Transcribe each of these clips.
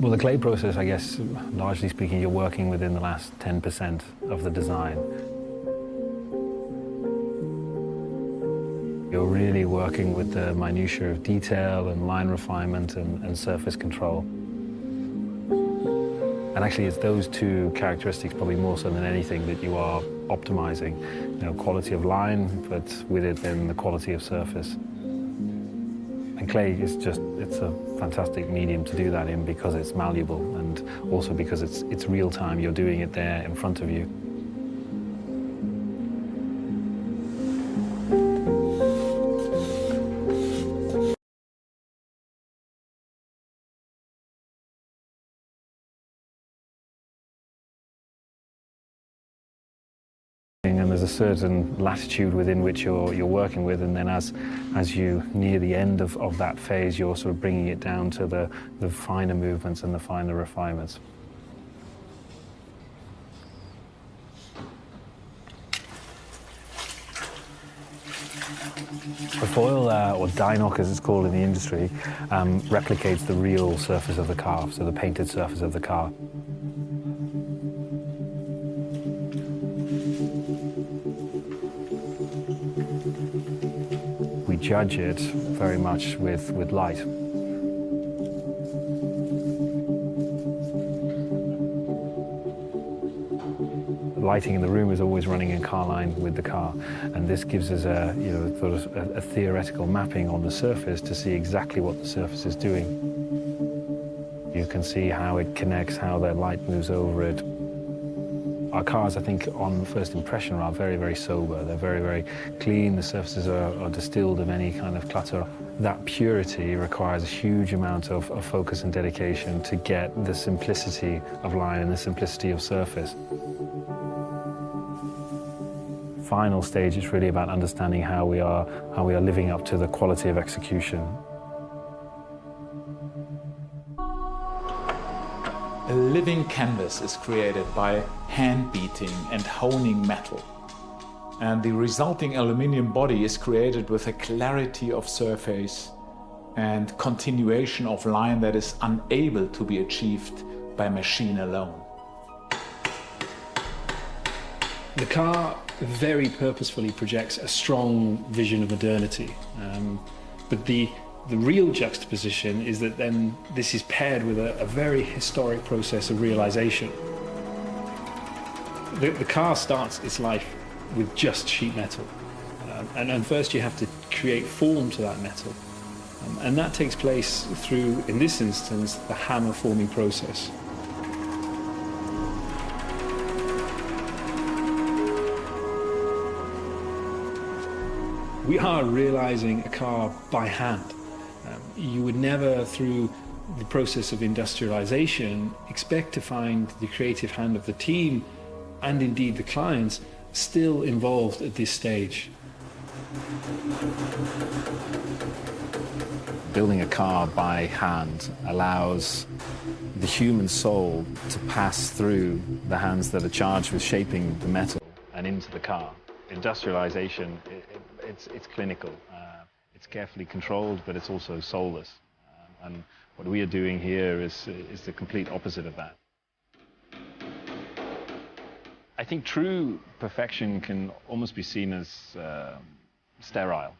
Well, the clay process, I guess, largely speaking, you're working within the last 10% of the design. You're really working with the minutiae of detail and line refinement and surface control. And actually, it's those two characteristics, probably more so than anything, that you are optimizing. You know, quality of line, but with it then the quality of surface. And clay is just, it's a fantastic medium to do that in because it's malleable and also because it's real time. You're doing it there in front of you. And there's a certain latitude within which you're working with, and then as you near the end of that phase, you're sort of bringing it down to the finer movements and the finer refinements. The foil, or die knock as it's called in the industry, replicates the real surface of the car, so the painted surface of the car. We judge it very much with light. The lighting in the room is always running in car line with the car, and this gives us a, you know, sort of a theoretical mapping on the surface to see exactly what the surface is doing. You can see how it connects, how the light moves over it. Our cars, I think, on first impression, are very, very sober. They're very, very clean. The surfaces are distilled of any kind of clutter. That purity requires a huge amount of focus and dedication to get the simplicity of line and the simplicity of surface. Final stage is really about understanding how we are living up to the quality of execution. A living canvas is created by hand beating and honing metal. And the resulting aluminium body is created with a clarity of surface and continuation of line that is unable to be achieved by machine alone. The car very purposefully projects a strong vision of modernity, but the real juxtaposition is that then this is paired with a very historic process of realization. The car starts its life with just sheet metal, and first you have to create form to that metal, and that takes place through, in this instance, the hammer forming process. We are realizing a car by hand. You would never, through the process of industrialization, expect to find the creative hand of the team, and indeed the clients, still involved at this stage. Building a car by hand allows the human soul to pass through the hands that are charged with shaping the metal and into the car. Industrialization, it's clinical. It's carefully controlled, but it's also soulless. And what we are doing here is the complete opposite of that. I think true perfection can almost be seen as sterile.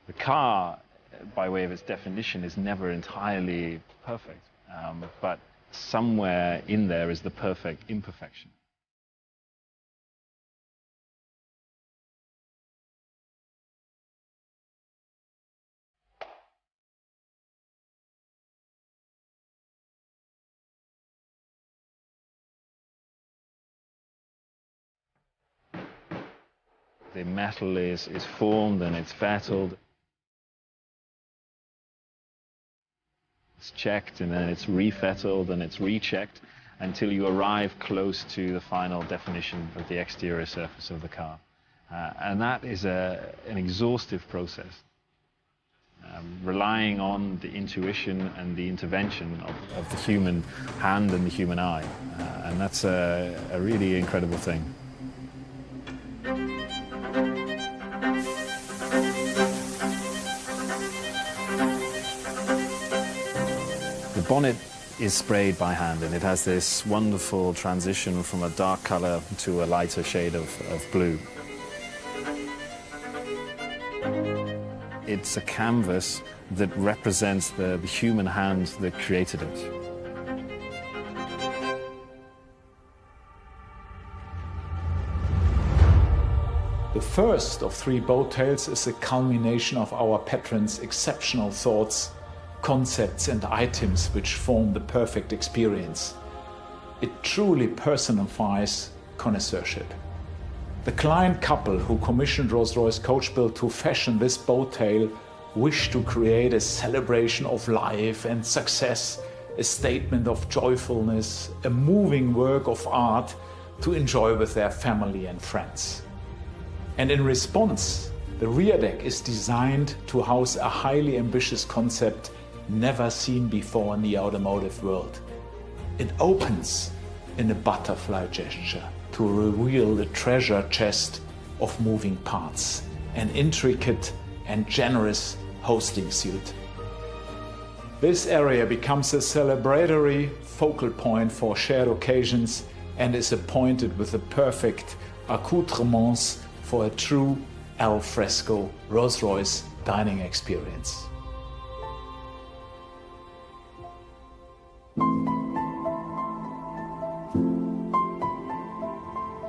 The car, by way of its definition, is never entirely perfect, but somewhere in there is the perfect imperfection. The metal is formed and it's fettled. It's checked and then it's refettled and it's rechecked until you arrive close to the final definition of the exterior surface of the car. And that is an exhaustive process, relying on the intuition and the intervention of the human hand and the human eye. And that's a really incredible thing. The The bonnet is sprayed by hand, and it has this wonderful transition from a dark color to a lighter shade of blue. It's a canvas that represents the human hand that created it. The first of 3 boat tails is a culmination of our patron's exceptional thoughts, concepts and items which form the perfect experience. It truly personifies connoisseurship. The client couple who commissioned Rolls Royce Coach Build to fashion this boat tail wished to create a celebration of life and success, a statement of joyfulness, a moving work of art to enjoy with their family and friends. And in response, the rear deck is designed to house a highly ambitious concept never seen before in the automotive world. It opens in a butterfly gesture to reveal the treasure chest of moving parts, an intricate and generous hosting suite. This area becomes a celebratory focal point for shared occasions and is appointed with the perfect accoutrements for a true al fresco Rolls Royce dining experience.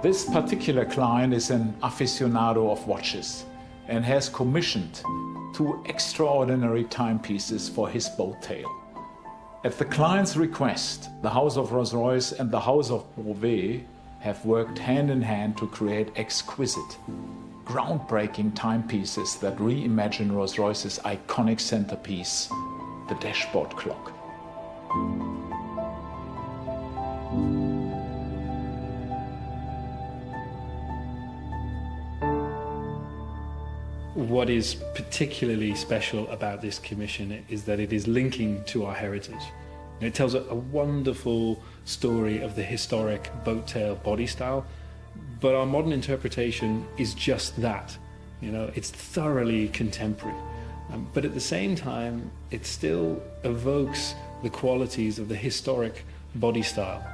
This particular client is an aficionado of watches and has commissioned 2 extraordinary timepieces for his boat tail. At the client's request, the House of Rolls-Royce and the House of Beauvais have worked hand in hand to create exquisite, groundbreaking timepieces that reimagine Rolls-Royce's iconic centerpiece, the dashboard clock. What is particularly special about this commission is that it is linking to our heritage. And it tells a wonderful story of the historic boat tail body style, but our modern interpretation is just that. It's thoroughly contemporary, but at the same time, it still evokes the qualities of the historic body style.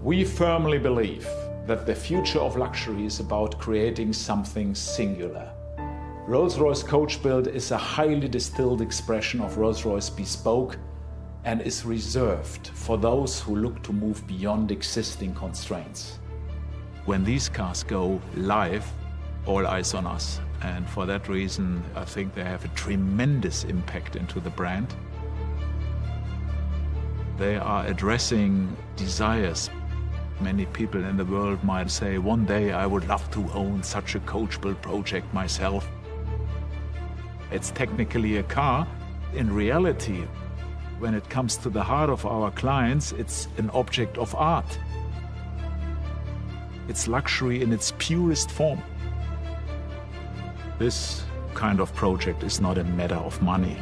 We firmly believe that the future of luxury is about creating something singular. Rolls-Royce Coach Build is a highly distilled expression of Rolls-Royce bespoke and is reserved for those who look to move beyond existing constraints. When these cars go live, all eyes on us, and for that reason I think they have a tremendous impact into the brand. They are addressing desires. Many people in the world might say, one day I would love to own such a coach build project myself. It's technically a car. In reality, when it comes to the heart of our clients, it's an object of art. It's luxury in its purest form. This kind of project is not a matter of money.